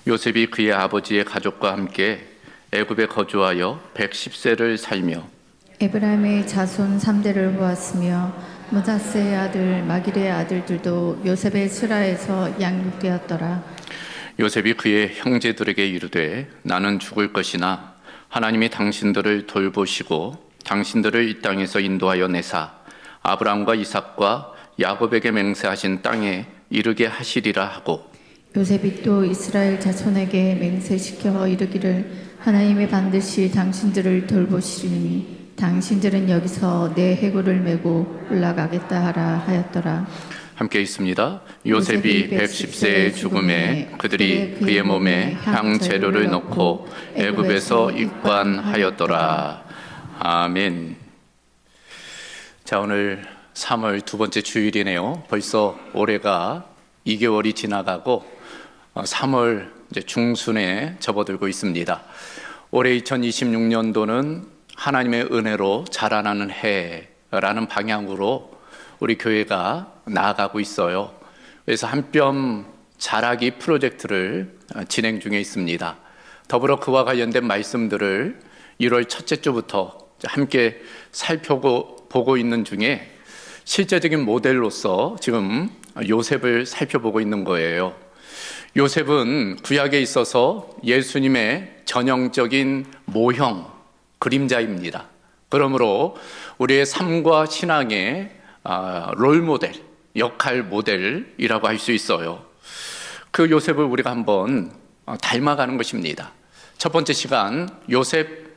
요셉이 그의 아버지의 가족과 함께 애굽에 거주하여 110세를 살며 에브라임의 자손 3대를 보았으며 므낫세의 아들 마길의 아들들도 요셉의 수라에서 양육되었더라. 요셉이 그의 형제들에게 이르되 나는 죽을 것이나 하나님이 당신들을 돌보시고 당신들을 이 땅에서 인도하여 내사 아브라함과 이삭과 야곱에게 맹세하신 땅에 이르게 하시리라 하고, 요셉이 또 이스라엘 자손에게 맹세시켜 이르기를 하나님이 반드시 당신들을 돌보시리니 당신들은 여기서 내 해골을 메고 올라가겠다 하라 하였더라. 함께 있습니다. 요셉이 110세의 죽음에 그들이 그의 몸에 향재료를 넣고 애굽에서 입관하였더라. 아멘. 자, 오늘 3월 두 번째 주일이네요. 벌써 올해가 2개월이 지나가고 3월 이제 중순에 접어들고 있습니다. 올해 2026년도는 하나님의 은혜로 자라나는 해라는 방향으로 우리 교회가 나아가고 있어요. 그래서 한 뼘 자라기 프로젝트를 진행 중에 있습니다. 더불어 그와 관련된 말씀들을 1월 첫째 주부터 함께 살펴보고 있는 중에 실제적인 모델로서 지금 요셉을 살펴보고 있는 거예요. 요셉은 구약에 있어서 예수님의 전형적인 모형, 그림자입니다. 그러므로 우리의 삶과 신앙의 롤 모델, 역할 모델이라고 할 수 있어요. 그 요셉을 우리가 한번 닮아가는 것입니다. 첫 번째 시간, 요셉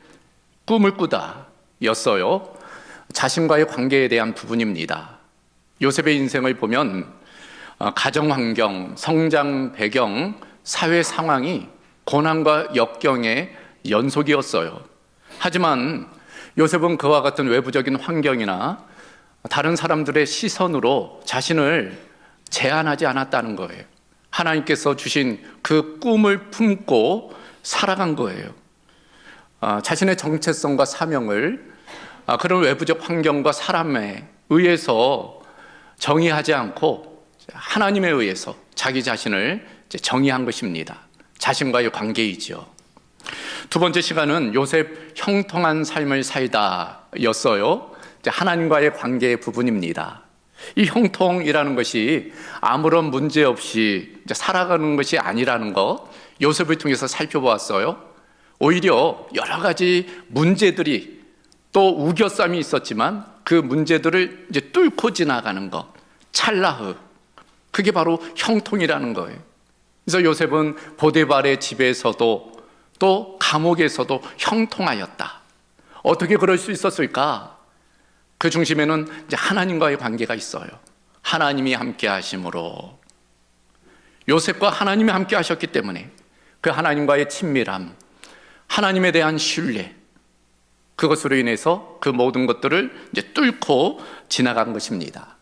꿈을 꾸다 였어요. 자신과의 관계에 대한 부분입니다. 요셉의 인생을 보면 가정 환경, 성장 배경, 사회 상황이 고난과 역경의 연속이었어요. 하지만 요셉은 그와 같은 외부적인 환경이나 다른 사람들의 시선으로 자신을 제한하지 않았다는 거예요. 하나님께서 주신 그 꿈을 품고 살아간 거예요. 자신의 정체성과 사명을 그런 외부적 환경과 사람에 의해서 정의하지 않고 하나님에 의해서 자기 자신을 정의한 것입니다. 자신과의 관계이죠. 두 번째 시간은 요셉 형통한 삶을 살다 였어요. 하나님과의 관계의 부분입니다. 이 형통이라는 것이 아무런 문제 없이 살아가는 것이 아니라는 것, 요셉을 통해서 살펴보았어요. 오히려 여러 가지 문제들이 또 우겨쌈이 있었지만 그 문제들을 뚫고 지나가는 것, 찰나흐, 그게 바로 형통이라는 거예요. 그래서 요셉은 보디발의 집에서도 또 감옥에서도 형통하였다. 어떻게 그럴 수 있었을까? 그 중심에는 이제 하나님과의 관계가 있어요. 하나님이 함께 하심으로, 요셉과 하나님이 함께 하셨기 때문에 그 하나님과의 친밀함, 하나님에 대한 신뢰, 그것으로 인해서 그 모든 것들을 이제 뚫고 지나간 것입니다.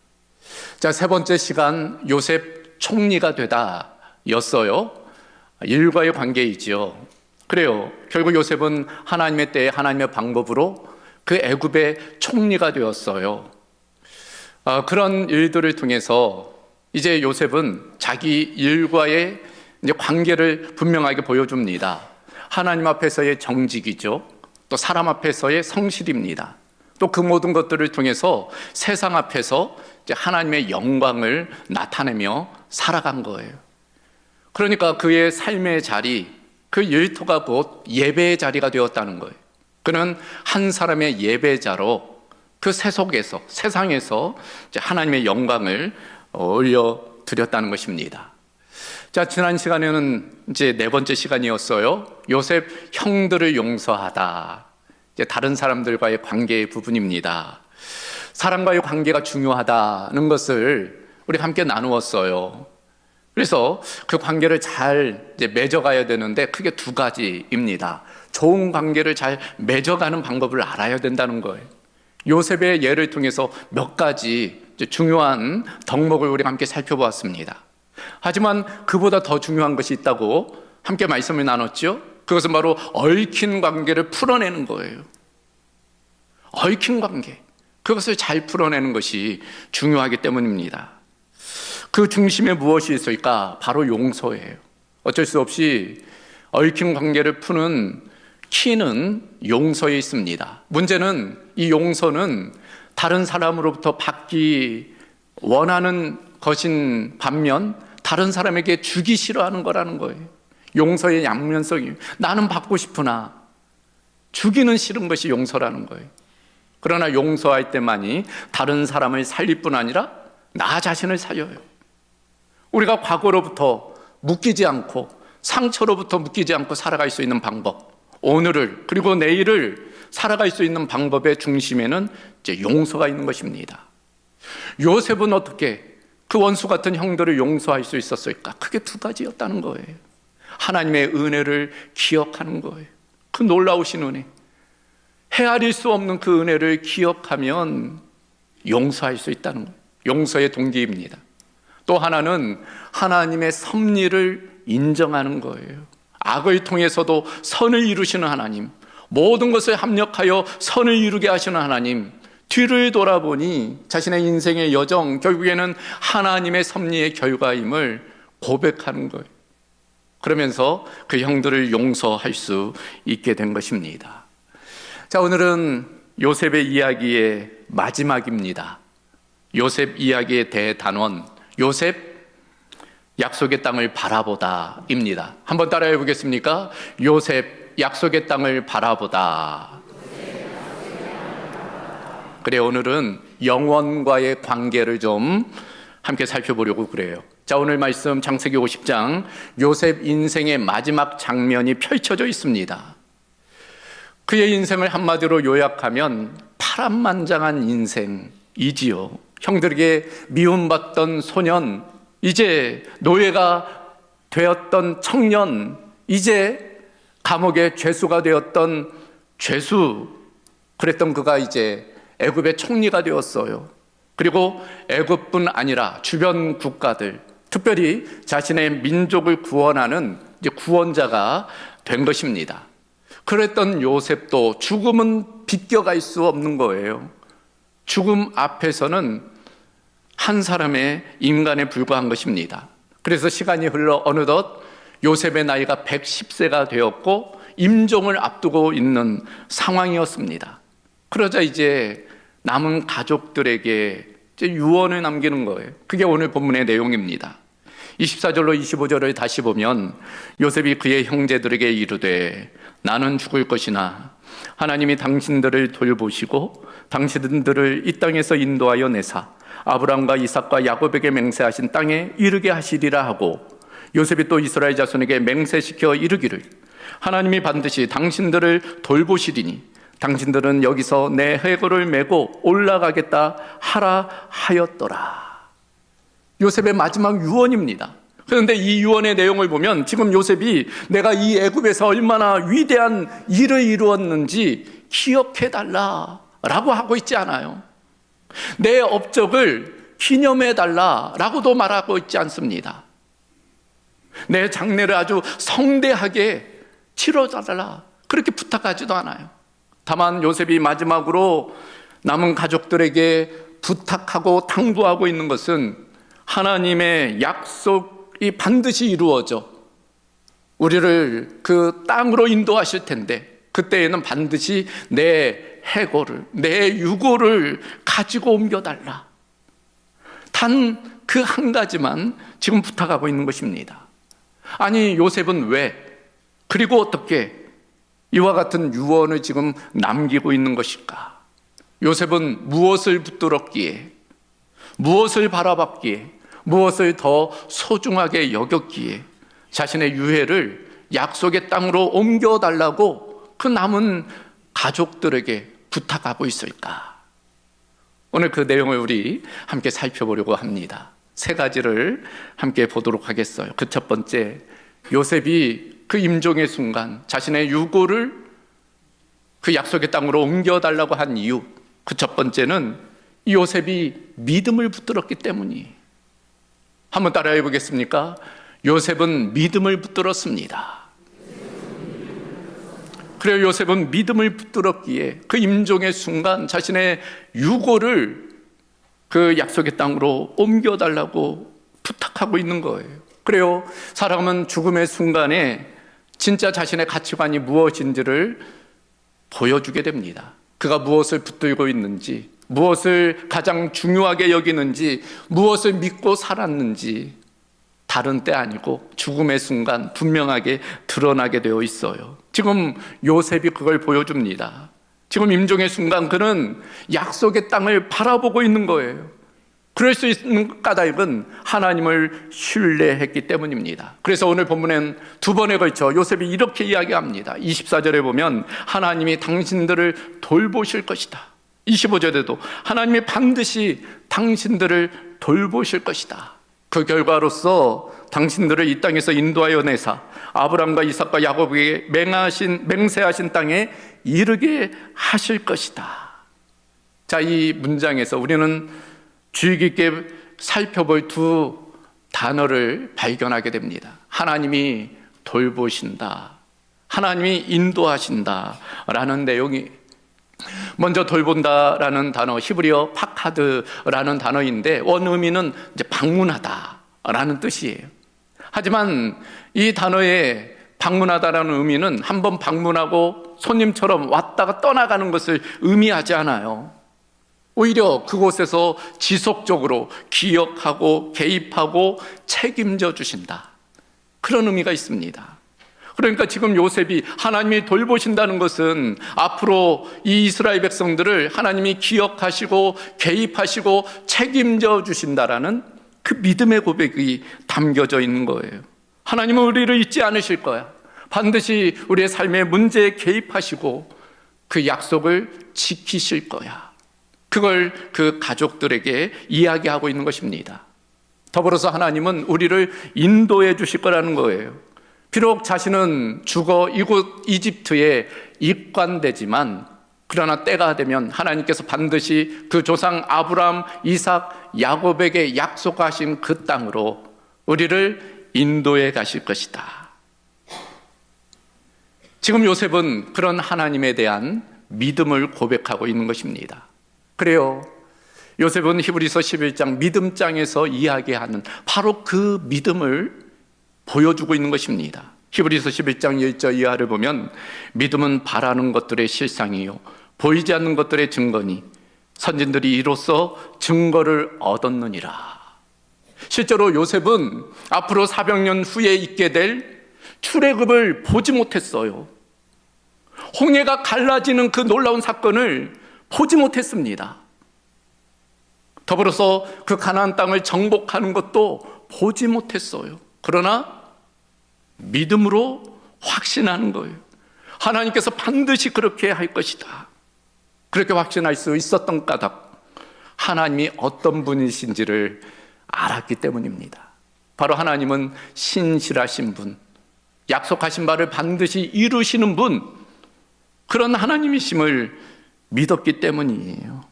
자, 세 번째 시간, 요셉 총리가 되다 였어요. 일과의 관계이지요. 그래요. 결국 요셉은 하나님의 때에 하나님의 방법으로 그 애굽의 총리가 되었어요. 그런 일들을 통해서 이제 요셉은 자기 일과의 이제 관계를 분명하게 보여줍니다. 하나님 앞에서의 정직이죠. 또 사람 앞에서의 성실입니다. 또 그 모든 것들을 통해서 세상 앞에서 이제 하나님의 영광을 나타내며 살아간 거예요. 그러니까 그의 삶의 자리, 그 일터가 곧 예배의 자리가 되었다는 거예요. 그는 한 사람의 예배자로 그 세속에서, 세상에서 하나님의 영광을 올려드렸다는 것입니다. 자, 지난 시간에는 이제 네 번째 시간이었어요. 요셉 형들을 용서하다. 이제 다른 사람들과의 관계의 부분입니다. 사람과의 관계가 중요하다는 것을 우리 함께 나누었어요. 그래서 그 관계를 잘 이제 맺어가야 되는데 크게 두 가지입니다. 좋은 관계를 잘 맺어가는 방법을 알아야 된다는 거예요. 요셉의 예를 통해서 몇 가지 중요한 덕목을 우리 함께 살펴보았습니다. 하지만 그보다 더 중요한 것이 있다고 함께 말씀을 나눴죠. 그것은 바로 얽힌 관계를 풀어내는 거예요. 얽힌 관계, 그것을 잘 풀어내는 것이 중요하기 때문입니다. 그 중심에 무엇이 있을까? 바로 용서예요. 어쩔 수 없이 얽힌 관계를 푸는 키는 용서에 있습니다. 문제는 이 용서는 다른 사람으로부터 받기 원하는 것인 반면 다른 사람에게 주기 싫어하는 거라는 거예요. 용서의 양면성이 나는 받고 싶으나 주기는 싫은 것이 용서라는 거예요. 그러나 용서할 때만이 다른 사람을 살릴 뿐 아니라 나 자신을 살려요. 우리가 과거로부터 묶이지 않고 상처로부터 묶이지 않고 살아갈 수 있는 방법, 오늘을 그리고 내일을 살아갈 수 있는 방법의 중심에는 이제 용서가 있는 것입니다. 요셉은 어떻게 그 원수 같은 형들을 용서할 수 있었을까? 크게 두 가지였다는 거예요. 하나님의 은혜를 기억하는 거예요. 그 놀라우신 은혜, 헤아릴 수 없는 그 은혜를 기억하면 용서할 수 있다는 거예요. 용서의 동기입니다. 또 하나는 하나님의 섭리를 인정하는 거예요. 악을 통해서도 선을 이루시는 하나님, 모든 것을 합력하여 선을 이루게 하시는 하나님, 뒤를 돌아보니 자신의 인생의 여정, 결국에는 하나님의 섭리의 결과임을 고백하는 거예요. 그러면서 그 형들을 용서할 수 있게 된 것입니다. 자, 오늘은 요셉의 이야기의 마지막입니다. 요셉 이야기의 대단원, 요셉 약속의 땅을 바라보다입니다. 한번 따라해 보겠습니까? 요셉 약속의 땅을 바라보다. 그래, 오늘은 영원과의 관계를 좀 함께 살펴보려고 그래요. 자, 오늘 말씀 창세기 50장 요셉 인생의 마지막 장면이 펼쳐져 있습니다. 그의 인생을 한마디로 요약하면 파란만장한 인생이지요. 형들에게 미움받던 소년, 이제 노예가 되었던 청년, 이제 감옥의 죄수가 되었던 죄수, 그랬던 그가 이제 애굽의 총리가 되었어요. 그리고 애굽뿐 아니라 주변 국가들, 특별히 자신의 민족을 구원하는 이제 구원자가 된 것입니다. 그랬던 요셉도 죽음은 비껴갈 수 없는 거예요. 죽음 앞에서는 한 사람의 인간에 불과한 것입니다. 그래서 시간이 흘러 어느덧 요셉의 나이가 110세가 되었고 임종을 앞두고 있는 상황이었습니다. 그러자 이제 남은 가족들에게 이제 유언을 남기는 거예요. 그게 오늘 본문의 내용입니다. 24절로 25절을 다시 보면 요셉이 그의 형제들에게 이르되 나는 죽을 것이나 하나님이 당신들을 돌보시고 당신들을 이 땅에서 인도하여 내사 아브라함과 이삭과 야곱에게 맹세하신 땅에 이르게 하시리라 하고, 요셉이 또 이스라엘 자손에게 맹세시켜 이르기를 하나님이 반드시 당신들을 돌보시리니 당신들은 여기서 내 해골을 메고 올라가겠다 하라 하였더라. 요셉의 마지막 유언입니다. 그런데 이 유언의 내용을 보면 지금 요셉이 내가 이 애굽에서 얼마나 위대한 일을 이루었는지 기억해달라라고 하고 있지 않아요. 내 업적을 기념해달라라고도 말하고 있지 않습니다. 내 장례를 아주 성대하게 치러달라 그렇게 부탁하지도 않아요. 다만 요셉이 마지막으로 남은 가족들에게 부탁하고 당부하고 있는 것은 하나님의 약속이 반드시 이루어져 우리를 그 땅으로 인도하실 텐데 그때에는 반드시 내 해골을, 내 유골을 가지고 옮겨달라. 단 그 한 가지만 지금 부탁하고 있는 것입니다. 아니, 요셉은 왜, 그리고 어떻게 이와 같은 유언을 지금 남기고 있는 것일까? 요셉은 무엇을 붙들었기에, 무엇을 바라봤기에, 무엇을 더 소중하게 여겼기에 자신의 유해를 약속의 땅으로 옮겨달라고 그 남은 가족들에게 부탁하고 있을까? 오늘 그 내용을 우리 함께 살펴보려고 합니다. 세 가지를 함께 보도록 하겠어요. 그 첫 번째, 요셉이 그 임종의 순간 자신의 유고를 그 약속의 땅으로 옮겨달라고 한 이유, 그 첫 번째는 요셉이 믿음을 붙들었기 때문이에요. 한번 따라해 보겠습니까? 요셉은 믿음을 붙들었습니다. 그래요, 요셉은 믿음을 붙들었기에 그 임종의 순간 자신의 유고를 그 약속의 땅으로 옮겨달라고 부탁하고 있는 거예요. 그래요. 사람은 죽음의 순간에 진짜 자신의 가치관이 무엇인지를 보여주게 됩니다. 그가 무엇을 붙들고 있는지, 무엇을 가장 중요하게 여기는지, 무엇을 믿고 살았는지 다른 때 아니고 죽음의 순간 분명하게 드러나게 되어 있어요. 지금 요셉이 그걸 보여줍니다. 지금 임종의 순간 그는 약속의 땅을 바라보고 있는 거예요. 그럴 수 있는 까닭은 하나님을 신뢰했기 때문입니다. 그래서 오늘 본문엔 두 번에 걸쳐 요셉이 이렇게 이야기합니다. 24절에 보면 하나님이 당신들을 돌보실 것이다. 25절에도 하나님이 반드시 당신들을 돌보실 것이다. 그 결과로서 당신들을 이 땅에서 인도하여 내사 아브람과 이삭과 야곱에게 맹세하신 땅에 이르게 하실 것이다. 자, 이 문장에서 우리는 주의 깊게 살펴볼 두 단어를 발견하게 됩니다. 하나님이 돌보신다, 하나님이 인도하신다 라는 내용이, 먼저 돌본다라는 단어, 히브리어 파카드라는 단어인데 원 의미는 이제 방문하다라는 뜻이에요. 하지만 이 단어의 방문하다라는 의미는 한번 방문하고 손님처럼 왔다가 떠나가는 것을 의미하지 않아요. 오히려 그곳에서 지속적으로 기억하고 개입하고 책임져 주신다, 그런 의미가 있습니다. 그러니까 지금 요셉이 하나님이 돌보신다는 것은 앞으로 이 이스라엘 백성들을 하나님이 기억하시고 개입하시고 책임져 주신다라는 그 믿음의 고백이 담겨져 있는 거예요. 하나님은 우리를 잊지 않으실 거야. 반드시 우리의 삶의 문제에 개입하시고 그 약속을 지키실 거야. 그걸 그 가족들에게 이야기하고 있는 것입니다. 더불어서 하나님은 우리를 인도해 주실 거라는 거예요. 비록 자신은 죽어 이곳 이집트에 입관되지만 그러나 때가 되면 하나님께서 반드시 그 조상 아브람, 이삭, 야곱에게 약속하신 그 땅으로 우리를 인도해 가실 것이다. 지금 요셉은 그런 하나님에 대한 믿음을 고백하고 있는 것입니다. 그래요. 요셉은 히브리서 11장 믿음장에서 이야기하는 바로 그 믿음을 보여주고 있는 것입니다. 히브리서 11장 1절 이하를 보면 믿음은 바라는 것들의 실상이요 보이지 않는 것들의 증거니 선진들이 이로써 증거를 얻었느니라. 실제로 요셉은 앞으로 400년 후에 있게 될 출애굽을 보지 못했어요. 홍해가 갈라지는 그 놀라운 사건을 보지 못했습니다. 더불어서 그 가나안 땅을 정복하는 것도 보지 못했어요. 그러나 믿음으로 확신하는 거예요. 하나님께서 반드시 그렇게 할 것이다. 그렇게 확신할 수 있었던 까닭, 하나님이 어떤 분이신지를 알았기 때문입니다. 바로 하나님은 신실하신 분, 약속하신 바를 반드시 이루시는 분, 그런 하나님이심을 믿었기 때문이에요.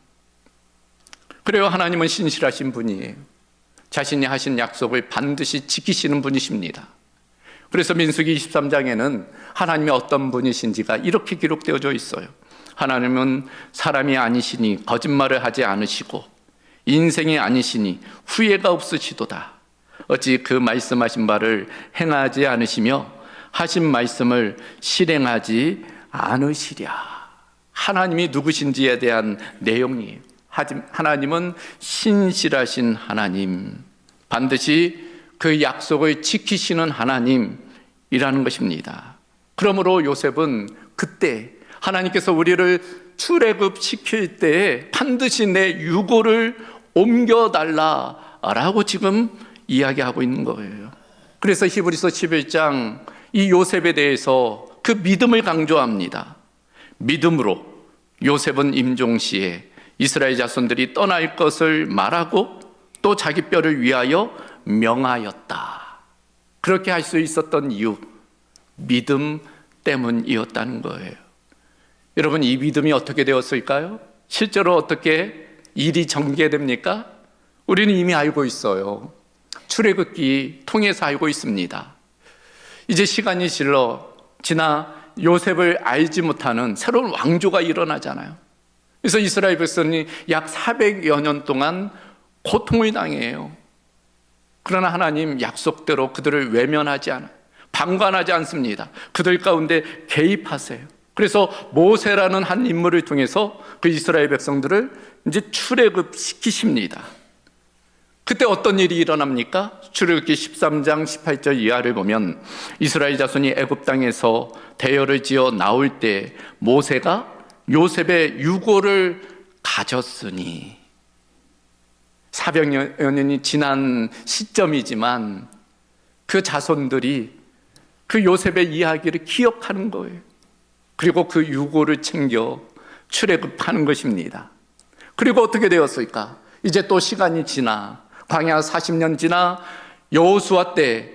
그래요. 하나님은 신실하신 분이에요. 자신이 하신 약속을 반드시 지키시는 분이십니다. 그래서 민수기 23장에는 하나님이 어떤 분이신지가 이렇게 기록되어져 있어요. 하나님은 사람이 아니시니 거짓말을 하지 않으시고 인생이 아니시니 후회가 없으시도다. 어찌 그 말씀하신 바를 행하지 않으시며 하신 말씀을 실행하지 않으시랴. 하나님이 누구신지에 대한 내용이에요. 하나님은 신실하신 하나님, 반드시 그 약속을 지키시는 하나님이라는 것입니다. 그러므로 요셉은 그때 하나님께서 우리를 출애굽시킬 때에 반드시 내 유고를 옮겨달라라고 지금 이야기하고 있는 거예요. 그래서 히브리서 11장 이 요셉에 대해서 그 믿음을 강조합니다. 믿음으로 요셉은 임종시에 이스라엘 자손들이 떠날 것을 말하고 또 자기 뼈를 위하여 명하였다. 그렇게 할 수 있었던 이유, 믿음 때문이었다는 거예요. 여러분, 이 믿음이 어떻게 되었을까요? 실제로 어떻게 일이 전개됩니까? 우리는 이미 알고 있어요. 출애굽기 통해서 알고 있습니다. 이제 시간이 지나 요셉을 알지 못하는 새로운 왕조가 일어나잖아요. 그래서 이스라엘 백성이 약 400여 년 동안 고통을 당해요. 그러나 하나님 약속대로 그들을 외면하지 않아요. 방관하지 않습니다. 그들 가운데 개입하세요. 그래서 모세라는 한 인물을 통해서 그 이스라엘 백성들을 이제 출애굽시키십니다. 그때 어떤 일이 일어납니까? 출애굽기 13장 18절 이하를 보면 이스라엘 자손이 애굽 땅에서 대열을 지어 나올 때 모세가 요셉의 유고를 가졌으니, 400여 년이 지난 시점이지만 그 자손들이 그 요셉의 이야기를 기억하는 거예요. 그리고 그 유고를 챙겨 출애굽하는 것입니다. 그리고 어떻게 되었을까? 이제 또 시간이 지나 광야 40년 지나 여호수아 때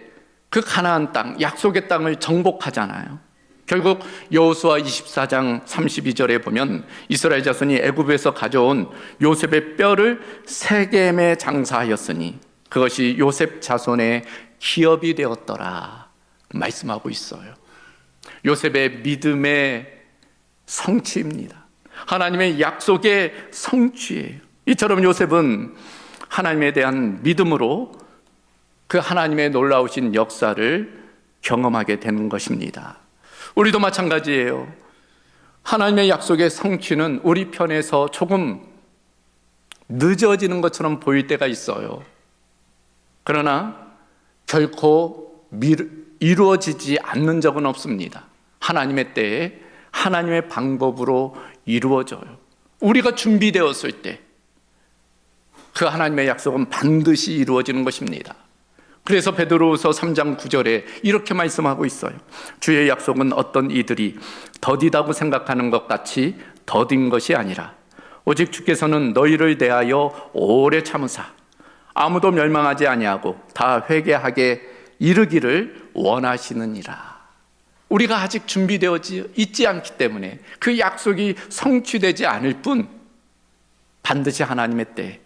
그 가나안 땅, 약속의 땅을 정복하잖아요. 결국 여호수아 24장 32절에 보면 이스라엘 자손이 애굽에서 가져온 요셉의 뼈를 세겜에 장사하였으니 그것이 요셉 자손의 기업이 되었더라 말씀하고 있어요. 요셉의 믿음의 성취입니다. 하나님의 약속의 성취예요. 이처럼 요셉은 하나님에 대한 믿음으로 그 하나님의 놀라우신 역사를 경험하게 되는 것입니다. 우리도 마찬가지예요. 하나님의 약속의 성취는 우리 편에서 조금 늦어지는 것처럼 보일 때가 있어요. 그러나 결코 이루어지지 않는 적은 없습니다. 하나님의 때에 하나님의 방법으로 이루어져요. 우리가 준비되었을 때 그 하나님의 약속은 반드시 이루어지는 것입니다. 그래서 베드로후서 3장 9절에 이렇게 말씀하고 있어요. 주의 약속은 어떤 이들이 더디다고 생각하는 것 같이 더딘 것이 아니라 오직 주께서는 너희를 대하여 오래 참으사 아무도 멸망하지 아니하고 다 회개하게 이르기를 원하시느니라. 우리가 아직 준비되어지 있지 않기 때문에 그 약속이 성취되지 않을 뿐 반드시 하나님의 때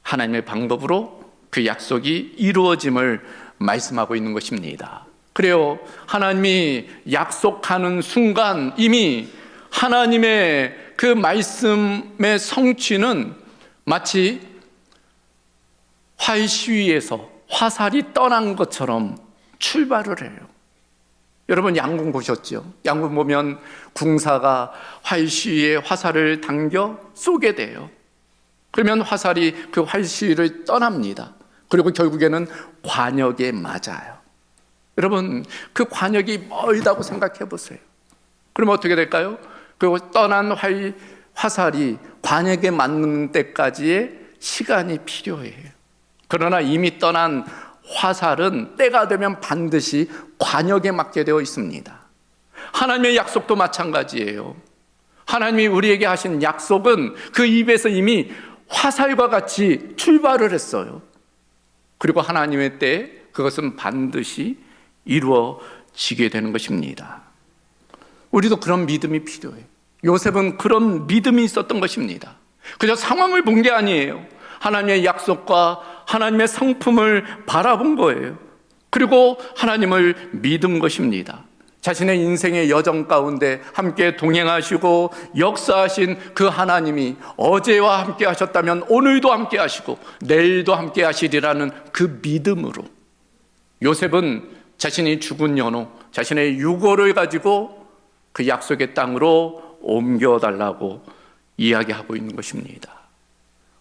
하나님의 방법으로 그 약속이 이루어짐을 말씀하고 있는 것입니다. 그래요. 하나님이 약속하는 순간 이미 하나님의 그 말씀의 성취는 마치 활시위에서 화살이 떠난 것처럼 출발을 해요. 여러분 양궁 보셨죠? 양궁 보면 궁사가 활시위에 화살을 당겨 쏘게 돼요. 그러면 화살이 그 활시위를 떠납니다. 그리고 결국에는 관역에 맞아요. 여러분 그 관역이 멀다고 생각해 보세요. 그럼 어떻게 될까요? 그 떠난 화살이 관역에 맞는 때까지의 시간이 필요해요. 그러나 이미 떠난 화살은 때가 되면 반드시 관역에 맞게 되어 있습니다. 하나님의 약속도 마찬가지예요. 하나님이 우리에게 하신 약속은 그 입에서 이미 화살과 같이 출발을 했어요. 그리고 하나님의 때에 그것은 반드시 이루어지게 되는 것입니다. 우리도 그런 믿음이 필요해요. 요셉은 그런 믿음이 있었던 것입니다. 그저 상황을 본 게 아니에요. 하나님의 약속과 하나님의 성품을 바라본 거예요. 그리고 하나님을 믿은 것입니다. 자신의 인생의 여정 가운데 함께 동행하시고 역사하신 그 하나님이 어제와 함께 하셨다면 오늘도 함께 하시고 내일도 함께 하시리라는 그 믿음으로 요셉은 자신이 죽은 연호, 자신의 유고를 가지고 그 약속의 땅으로 옮겨달라고 이야기하고 있는 것입니다.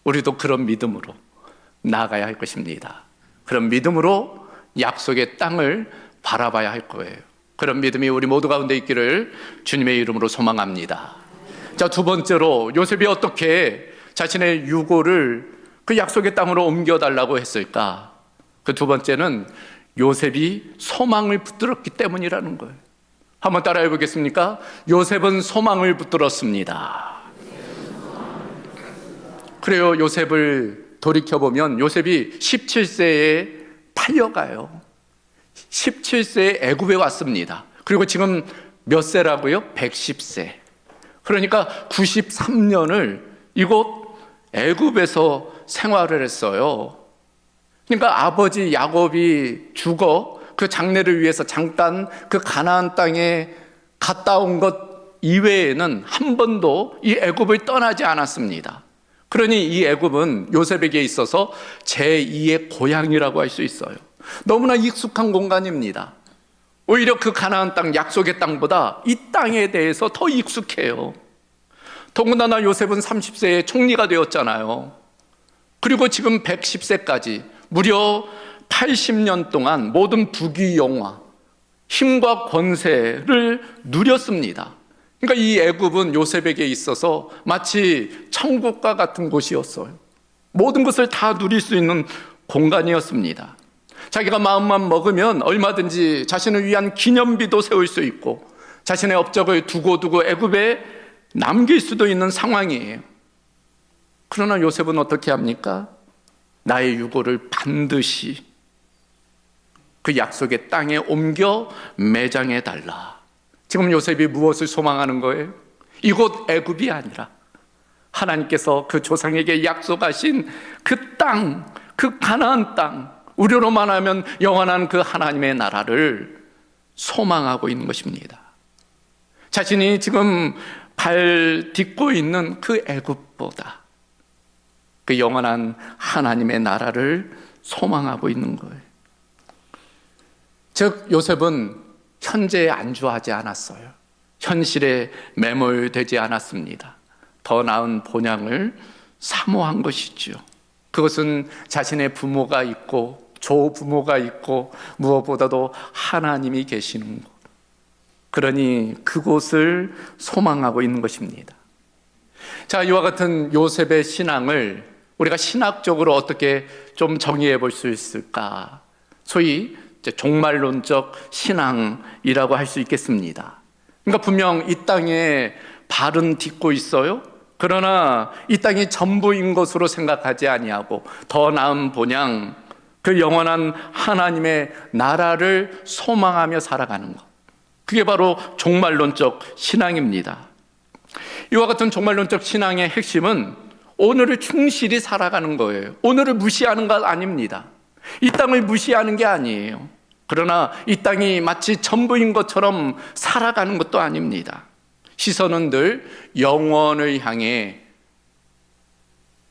우리도 그런 믿음으로 나아가야 할 것입니다. 그런 믿음으로 약속의 땅을 바라봐야 할 거예요. 그런 믿음이 우리 모두 가운데 있기를 주님의 이름으로 소망합니다. 자, 두 번째로 요셉이 어떻게 자신의 유고를 그 약속의 땅으로 옮겨달라고 했을까? 그 두 번째는 요셉이 소망을 붙들었기 때문이라는 거예요. 한번 따라해 보겠습니까? 요셉은 소망을 붙들었습니다. 그래요. 요셉을 돌이켜보면 요셉이 17세에 팔려가요. 17세에 애굽에 왔습니다. 그리고 지금 몇 세라고요? 110세. 그러니까 93년을 이곳 애굽에서 생활을 했어요. 그러니까 아버지 야곱이 죽어 그 장례를 위해서 잠깐 그 가나안 땅에 갔다 온 것 이외에는 한 번도 이 애굽을 떠나지 않았습니다. 그러니 이 애굽은 요셉에게 있어서 제2의 고향이라고 할 수 있어요. 너무나 익숙한 공간입니다. 오히려 그 가나안 땅, 약속의 땅보다 이 땅에 대해서 더 익숙해요. 더군다나 요셉은 30세에 총리가 되었잖아요. 그리고 지금 110세까지 무려 80년 동안 모든 부귀영화, 힘과 권세를 누렸습니다. 그러니까 이 애굽은 요셉에게 있어서 마치 천국과 같은 곳이었어요. 모든 것을 다 누릴 수 있는 공간이었습니다. 자기가 마음만 먹으면 얼마든지 자신을 위한 기념비도 세울 수 있고 자신의 업적을 두고두고 애굽에 남길 수도 있는 상황이에요. 그러나 요셉은 어떻게 합니까? 나의 유고를 반드시 그 약속의 땅에 옮겨 매장해 달라. 지금 요셉이 무엇을 소망하는 거예요? 이곳 애굽이 아니라 하나님께서 그 조상에게 약속하신 그 땅, 그 가나안 땅, 우리로 말하면 영원한 그 하나님의 나라를 소망하고 있는 것입니다. 자신이 지금 발 딛고 있는 그 애굽보다 그 영원한 하나님의 나라를 소망하고 있는 거예요. 즉 요셉은 현재에 안주하지 않았어요. 현실에 매몰되지 않았습니다. 더 나은 본향을 사모한 것이죠. 그것은 자신의 부모가 있고 조부모가 있고 무엇보다도 하나님이 계시는 곳, 그러니 그곳을 소망하고 있는 것입니다. 자, 이와 같은 요셉의 신앙을 우리가 신학적으로 어떻게 좀 정의해 볼 수 있을까? 소위 종말론적 신앙이라고 할 수 있겠습니다. 그러니까 분명 이 땅에 발은 딛고 있어요. 그러나 이 땅이 전부인 것으로 생각하지 아니하고 더 나은 본향, 그 영원한 하나님의 나라를 소망하며 살아가는 것, 그게 바로 종말론적 신앙입니다. 이와 같은 종말론적 신앙의 핵심은 오늘을 충실히 살아가는 거예요. 오늘을 무시하는 것 아닙니다. 이 땅을 무시하는 게 아니에요. 그러나 이 땅이 마치 전부인 것처럼 살아가는 것도 아닙니다. 시선은 늘 영원을 향해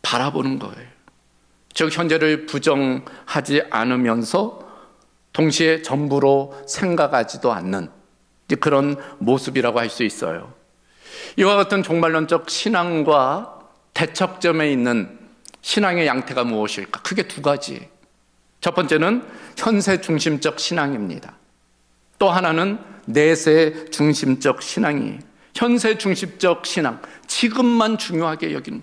바라보는 거예요. 즉 현재를 부정하지 않으면서 동시에 전부로 생각하지도 않는 그런 모습이라고 할 수 있어요. 이와 같은 종말론적 신앙과 대척점에 있는 신앙의 양태가 무엇일까? 크게 두 가지. 첫 번째는 현세 중심적 신앙입니다. 또 하나는 내세 중심적 신앙이에요. 현세 중심적 신앙, 지금만 중요하게 여기는,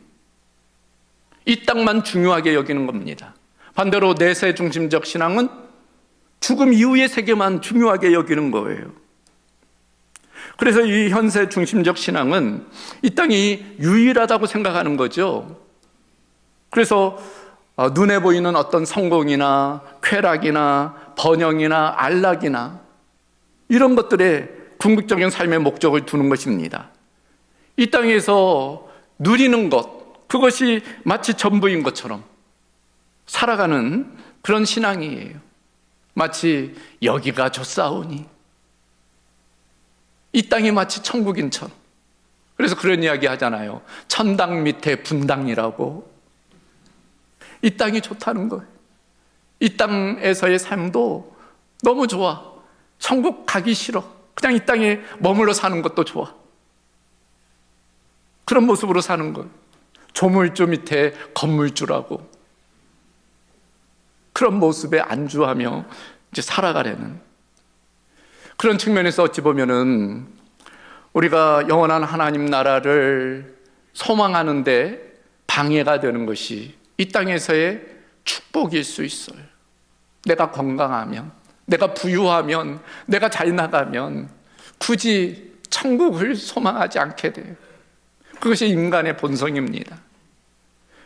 이 땅만 중요하게 여기는 겁니다. 반대로 내세 중심적 신앙은 죽음 이후의 세계만 중요하게 여기는 거예요. 그래서 이 현세 중심적 신앙은 이 땅이 유일하다고 생각하는 거죠. 그래서 눈에 보이는 어떤 성공이나 쾌락이나 번영이나 안락이나 이런 것들에 궁극적인 삶의 목적을 두는 것입니다. 이 땅에서 누리는 것, 그것이 마치 전부인 것처럼 살아가는 그런 신앙이에요. 마치 여기가 좋사오니, 이 땅이 마치 천국인처럼. 그래서 그런 이야기 하잖아요. 천당 밑에 분당이라고. 이 땅이 좋다는 거예요. 이 땅에서의 삶도 너무 좋아. 천국 가기 싫어. 그냥 이 땅에 머물러 사는 것도 좋아. 그런 모습으로 사는 거예요. 조물주 밑에 건물주라고. 그런 모습에 안주하며 이제 살아가려는 그런 측면에서 어찌 보면은 우리가 영원한 하나님 나라를 소망하는데 방해가 되는 것이 이 땅에서의 축복일 수 있어요. 내가 건강하면, 내가 부유하면, 내가 잘 나가면 굳이 천국을 소망하지 않게 돼요. 그것이 인간의 본성입니다.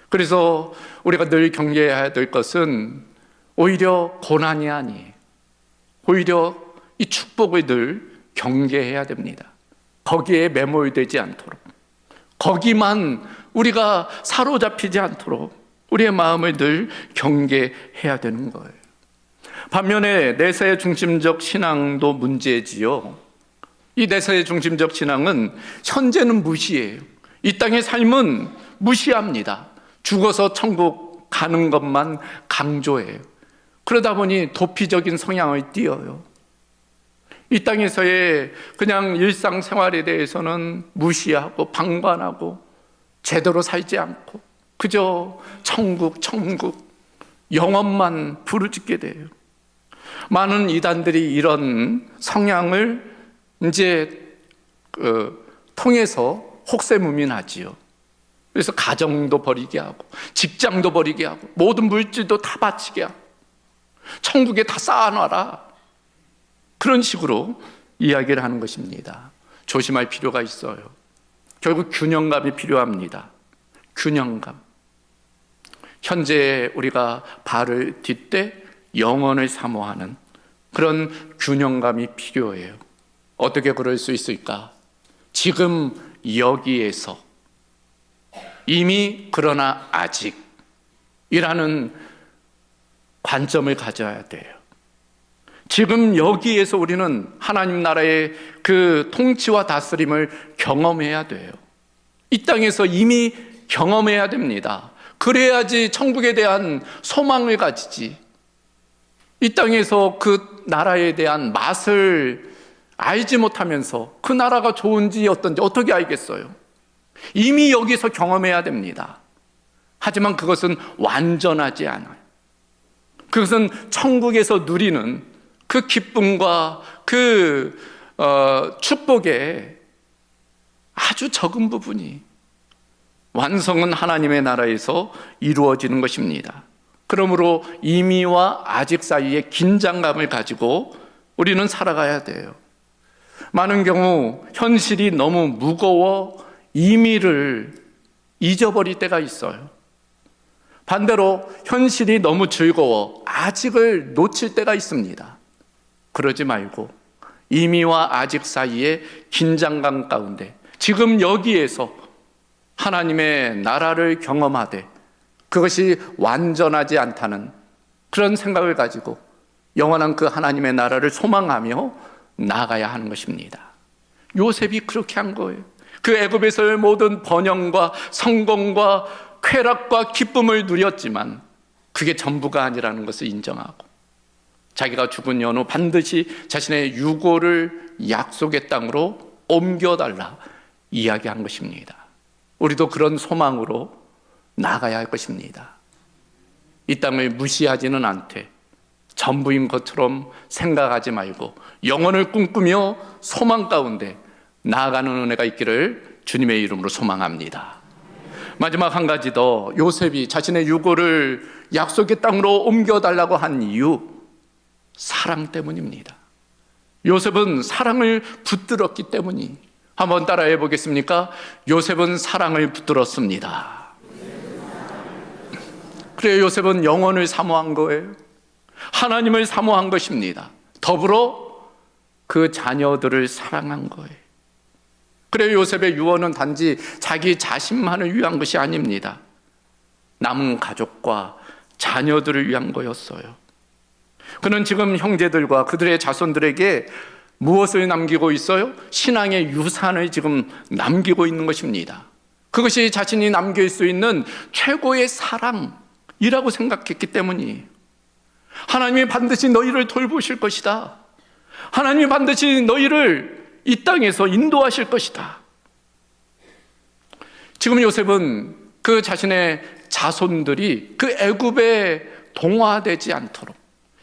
그래서 우리가 늘 경계해야 될 것은 오히려 고난이 아니에요. 오히려 이 축복을 늘 경계해야 됩니다. 거기에 매몰되지 않도록, 거기만 우리가 사로잡히지 않도록 우리의 마음을 늘 경계해야 되는 거예요. 반면에 내세 중심적 신앙도 문제지요. 이 내세 중심적 신앙은 현재는 무시해요. 이 땅의 삶은 무시합니다. 죽어서 천국 가는 것만 강조해요. 그러다 보니 도피적인 성향을 띠어요. 이 땅에서의 그냥 일상생활에 대해서는 무시하고 방관하고 제대로 살지 않고 그저 천국 영혼만 부르짖게 돼요. 많은 이단들이 이런 성향을 이제 통해서 혹세무민하지요. 그래서 가정도 버리게 하고 직장도 버리게 하고 모든 물질도 다 바치게 하고 천국에 다 쌓아놔라, 그런 식으로 이야기를 하는 것입니다. 조심할 필요가 있어요. 결국 균형감이 필요합니다. 균형감. 현재 우리가 발을 딛되 영혼을 사모하는 그런 균형감이 필요해요. 어떻게 그럴 수 있을까? 지금 여기에서 이미 그러나 아직이라는 관점을 가져야 돼요. 지금 여기에서 우리는 하나님 나라의 그 통치와 다스림을 경험해야 돼요. 이 땅에서 이미 경험해야 됩니다. 그래야지 천국에 대한 소망을 가지지. 이 땅에서 그 나라에 대한 맛을 알지 못하면서 그 나라가 좋은지 어떤지 어떻게 알겠어요? 이미 여기서 경험해야 됩니다. 하지만 그것은 완전하지 않아요. 그것은 천국에서 누리는 그 기쁨과 그 축복의 아주 적은 부분이, 완성은 하나님의 나라에서 이루어지는 것입니다. 그러므로 이미와 아직 사이에 긴장감을 가지고 우리는 살아가야 돼요. 많은 경우 현실이 너무 무거워 이미를 잊어버릴 때가 있어요. 반대로 현실이 너무 즐거워 아직을 놓칠 때가 있습니다. 그러지 말고 이미와 아직 사이에 긴장감 가운데 지금 여기에서 하나님의 나라를 경험하되 그것이 완전하지 않다는 그런 생각을 가지고 영원한 그 하나님의 나라를 소망하며 나아가야 하는 것입니다. 요셉이 그렇게 한 거예요. 그 애굽에서의 모든 번영과 성공과 쾌락과 기쁨을 누렸지만 그게 전부가 아니라는 것을 인정하고 자기가 죽은 연후 반드시 자신의 유고를 약속의 땅으로 옮겨달라 이야기한 것입니다. 우리도 그런 소망으로 나가야 할 것입니다. 이 땅을 무시하지는 않되 전부인 것처럼 생각하지 말고 영혼을 꿈꾸며 소망 가운데 나아가는 은혜가 있기를 주님의 이름으로 소망합니다. 마지막 한 가지 더, 요셉이 자신의 유고를 약속의 땅으로 옮겨달라고 한 이유, 사랑 때문입니다. 요셉은 사랑을 붙들었기 때문이. 한번 따라해 보겠습니까? 요셉은 사랑을 붙들었습니다. 그래요, 요셉은 영혼을 사모한 거예요. 하나님을 사모한 것입니다. 더불어 그 자녀들을 사랑한 거예요. 그래요, 요셉의 유언은 단지 자기 자신만을 위한 것이 아닙니다. 남은 가족과 자녀들을 위한 거였어요. 그는 지금 형제들과 그들의 자손들에게 무엇을 남기고 있어요? 신앙의 유산을 지금 남기고 있는 것입니다. 그것이 자신이 남길 수 있는 최고의 사랑이라고 생각했기 때문이에요. 하나님이 반드시 너희를 돌보실 것이다. 하나님이 반드시 너희를 이 땅에서 인도하실 것이다. 지금 요셉은 그 자신의 자손들이 그 애굽에 동화되지 않도록,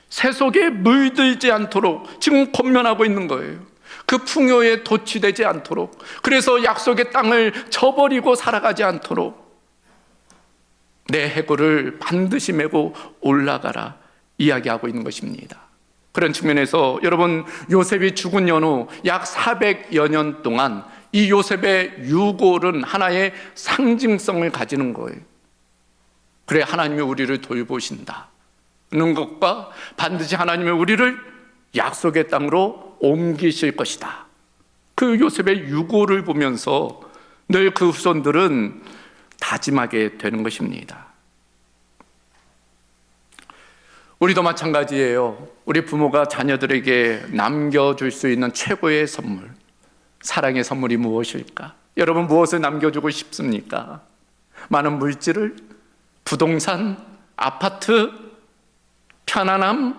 세속에 물들지 않도록 지금 권면하고 있는 거예요. 그 풍요에 도취되지 않도록, 그래서 약속의 땅을 저버리고 살아가지 않도록 내 해골을 반드시 메고 올라가라 이야기하고 있는 것입니다. 그런 측면에서 여러분, 요셉이 죽은 연후 약 400여 년 동안 이 요셉의 유골은 하나의 상징성을 가지는 거예요. 그래, 하나님이 우리를 돌보신다 는 것과 반드시 하나님이 우리를 약속의 땅으로 옮기실 것이다, 그 요셉의 유고를 보면서 늘 그 후손들은 다짐하게 되는 것입니다. 우리도 마찬가지예요. 우리 부모가 자녀들에게 남겨줄 수 있는 최고의 선물, 사랑의 선물이 무엇일까? 여러분, 무엇을 남겨주고 싶습니까? 많은 물질을? 부동산, 아파트, 편안함,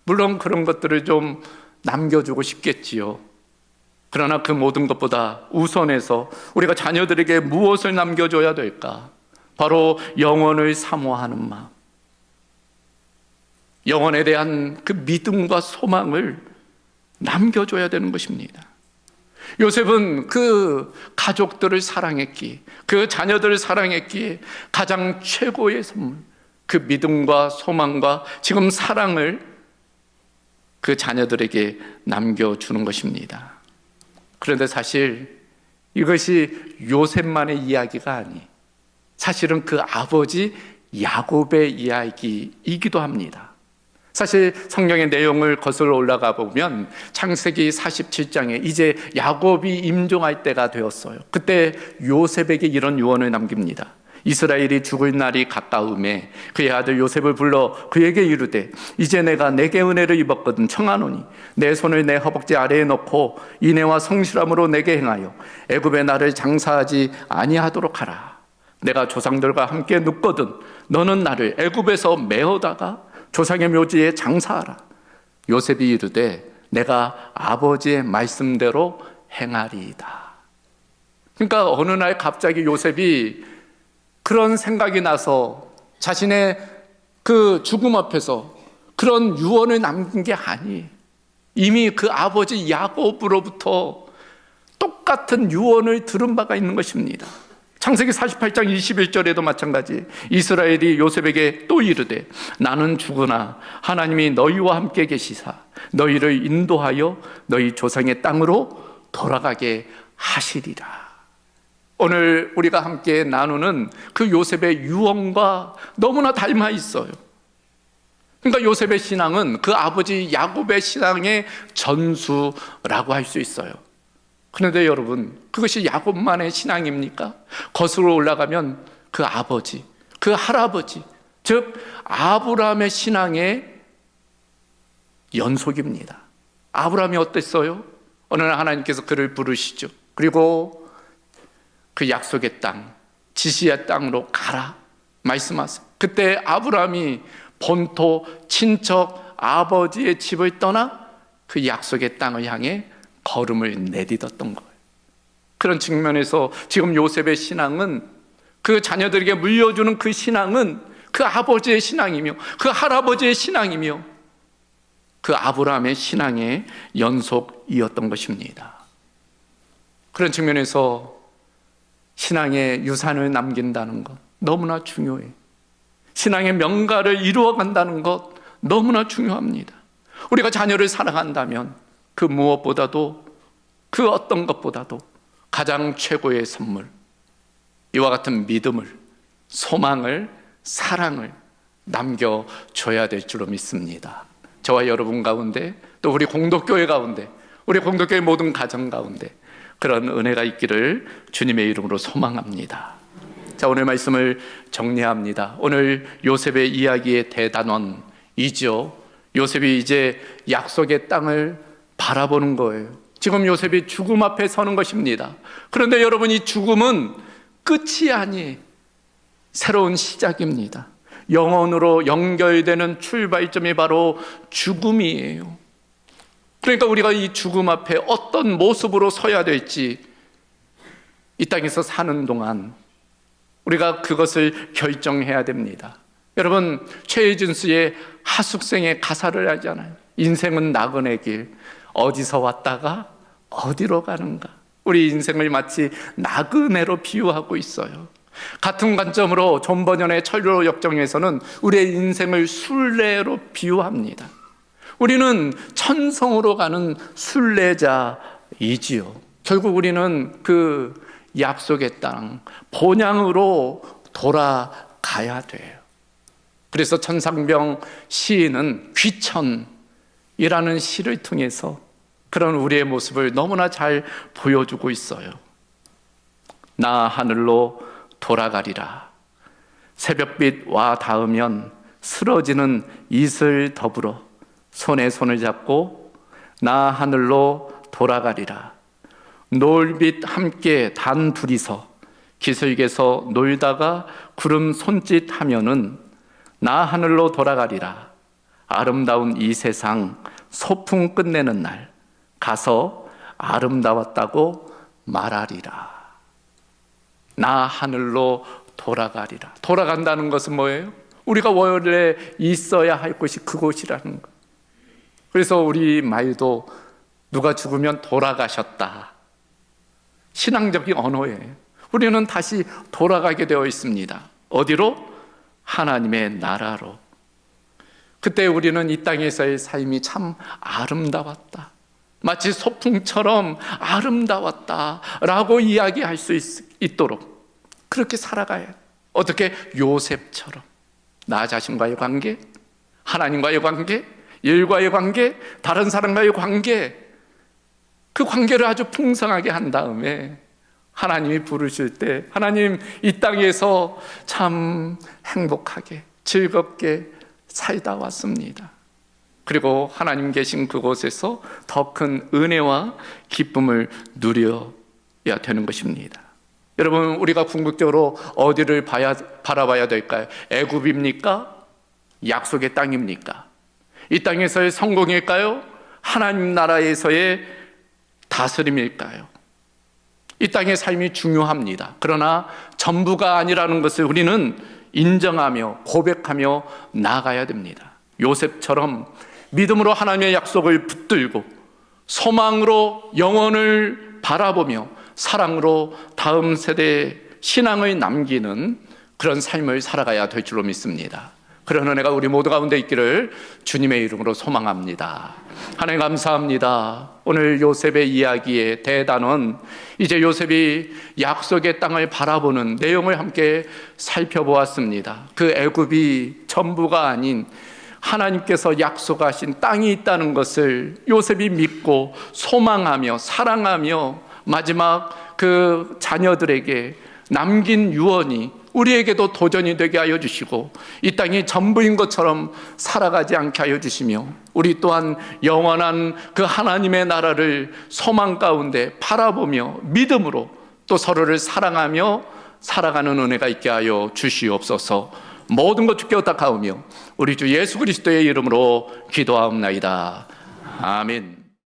물론 그런 것들을 좀 남겨주고 싶겠지요. 그러나 그 모든 것보다 우선해서 우리가 자녀들에게 무엇을 남겨줘야 될까? 바로 영원을 사모하는 마음, 영원에 대한 그 믿음과 소망을 남겨줘야 되는 것입니다. 요셉은 그 가족들을 사랑했기에, 그 자녀들을 사랑했기에 가장 최고의 선물, 그 믿음과 소망과 지금 사랑을 그 자녀들에게 남겨주는 것입니다. 그런데 사실 이것이 요셉만의 이야기가 아니, 사실은 그 아버지 야곱의 이야기이기도 합니다. 사실 성경의 내용을 거슬러 올라가 보면 창세기 47장에 이제 야곱이 임종할 때가 되었어요. 그때 요셉에게 이런 유언을 남깁니다. 이스라엘이 죽을 날이 가까움에 그의 아들 요셉을 불러 그에게 이르되 이제 내가 내게 은혜를 입었거든 청하노니 내 손을 내 허벅지 아래에 넣고 인애와 성실함으로 내게 행하여 애굽에 나를 장사하지 아니하도록 하라. 내가 조상들과 함께 눕거든 너는 나를 애굽에서 메어다가 조상의 묘지에 장사하라. 요셉이 이르되 내가 아버지의 말씀대로 행하리이다. 그러니까 어느 날 갑자기 요셉이 그런 생각이 나서 자신의 그 죽음 앞에서 그런 유언을 남긴 게 아니, 이미 그 아버지 야곱으로부터 똑같은 유언을 들은 바가 있는 것입니다. 창세기 48장 21절에도 마찬가지, 이스라엘이 요셉에게 또 이르되 나는 죽으나 하나님이 너희와 함께 계시사 너희를 인도하여 너희 조상의 땅으로 돌아가게 하시리라. 오늘 우리가 함께 나누는 그 요셉의 유언과 너무나 닮아 있어요. 그러니까 요셉의 신앙은 그 아버지 야곱의 신앙의 전수라고 할 수 있어요. 그런데 여러분, 그것이 야곱만의 신앙입니까? 거슬러 올라가면 그 아버지, 그 할아버지, 즉 아브라함의 신앙의 연속입니다. 아브라함이 어땠어요? 어느 날 하나님께서 그를 부르시죠. 그리고 그 약속의 땅, 지시의 땅으로 가라 말씀하세요. 그때 아브라함이 본토 친척 아버지의 집을 떠나 그 약속의 땅을 향해 걸음을 내딛었던 거예요. 그런 측면에서 지금 요셉의 신앙은, 그 자녀들에게 물려주는 그 신앙은 그 아버지의 신앙이며 그 할아버지의 신앙이며 그 아브라함의 신앙의 연속이었던 것입니다. 그런 측면에서 신앙의 유산을 남긴다는 것 너무나 중요해요. 신앙의 명가를 이루어간다는 것 너무나 중요합니다. 우리가 자녀를 사랑한다면 그 무엇보다도, 그 어떤 것보다도 가장 최고의 선물, 이와 같은 믿음을, 소망을, 사랑을 남겨줘야 될 줄로 믿습니다. 저와 여러분 가운데, 또 우리 공동교회 가운데, 우리 공동교회 모든 가정 가운데 그런 은혜가 있기를 주님의 이름으로 소망합니다. 자, 오늘 말씀을 정리합니다. 오늘 요셉의 이야기의 대단원이죠. 요셉이 이제 약속의 땅을 바라보는 거예요. 지금 요셉이 죽음 앞에 서는 것입니다. 그런데 여러분, 이 죽음은 끝이 아니에요. 새로운 시작입니다. 영혼으로 연결되는 출발점이 바로 죽음이에요. 그러니까 우리가 이 죽음 앞에 어떤 모습으로 서야 될지, 이 땅에서 사는 동안 우리가 그것을 결정해야 됩니다. 여러분, 최혜준 씨의 하숙생의 가사를 알잖아요. 인생은 나그네 길, 어디서 왔다가 어디로 가는가. 우리 인생을 마치 나그네로 비유하고 있어요. 같은 관점으로 존 버년의 철로 역정에서는 우리의 인생을 순례로 비유합니다. 우리는 천성으로 가는 순례자이지요. 결국 우리는 그 약속의 땅, 본향으로 돌아가야 돼요. 그래서 천상병 시인은 귀천이라는 시를 통해서 그런 우리의 모습을 너무나 잘 보여주고 있어요. 나 하늘로 돌아가리라. 새벽빛 와 닿으면 쓰러지는 이슬 더불어 손에 손을 잡고 나 하늘로 돌아가리라. 노을빛 함께 단 둘이서 기슭에서 놀다가 구름 손짓하면은 나 하늘로 돌아가리라. 아름다운 이 세상 소풍 끝내는 날 가서 아름다웠다고 말하리라. 나 하늘로 돌아가리라. 돌아간다는 것은 뭐예요? 우리가 원래 있어야 할 곳이 그곳이라는 것. 그래서 우리 말도 누가 죽으면 돌아가셨다. 신앙적인 언어예요. 우리는 다시 돌아가게 되어 있습니다. 어디로? 하나님의 나라로. 그때 우리는 이 땅에서의 삶이 참 아름다웠다. 마치 소풍처럼 아름다웠다라고 이야기할 수 있도록 그렇게 살아가야 돼. 어떻게? 요셉처럼 나 자신과의 관계, 하나님과의 관계, 일과의 관계, 다른 사람과의 관계, 그 관계를 아주 풍성하게 한 다음에 하나님이 부르실 때 하나님 이 땅에서 참 행복하게 즐겁게 살다 왔습니다. 그리고 하나님 계신 그곳에서 더 큰 은혜와 기쁨을 누려야 되는 것입니다. 여러분, 우리가 궁극적으로 어디를 바라봐야 될까요? 애굽입니까? 약속의 땅입니까? 이 땅에서의 성공일까요? 하나님 나라에서의 다스림일까요? 이 땅의 삶이 중요합니다. 그러나 전부가 아니라는 것을 우리는 인정하며 고백하며 나아가야 됩니다. 요셉처럼 믿음으로 하나님의 약속을 붙들고 소망으로 영혼을 바라보며 사랑으로 다음 세대에 신앙을 남기는 그런 삶을 살아가야 될 줄로 믿습니다. 그런 은혜가 우리 모두 가운데 있기를 주님의 이름으로 소망합니다. 하나님 감사합니다. 오늘 요셉의 이야기의 대단원, 이제 요셉이 약속의 땅을 바라보는 내용을 함께 살펴보았습니다. 그 애굽이 전부가 아닌 하나님께서 약속하신 땅이 있다는 것을 요셉이 믿고 소망하며 사랑하며 마지막 그 자녀들에게 남긴 유언이 우리에게도 도전이 되게 하여 주시고 이 땅이 전부인 것처럼 살아가지 않게 하여 주시며 우리 또한 영원한 그 하나님의 나라를 소망 가운데 바라보며 믿음으로 또 서로를 사랑하며 살아가는 은혜가 있게 하여 주시옵소서. 모든 것 주께 의탁하오며 우리 주 예수 그리스도의 이름으로 기도하옵나이다. 아멘.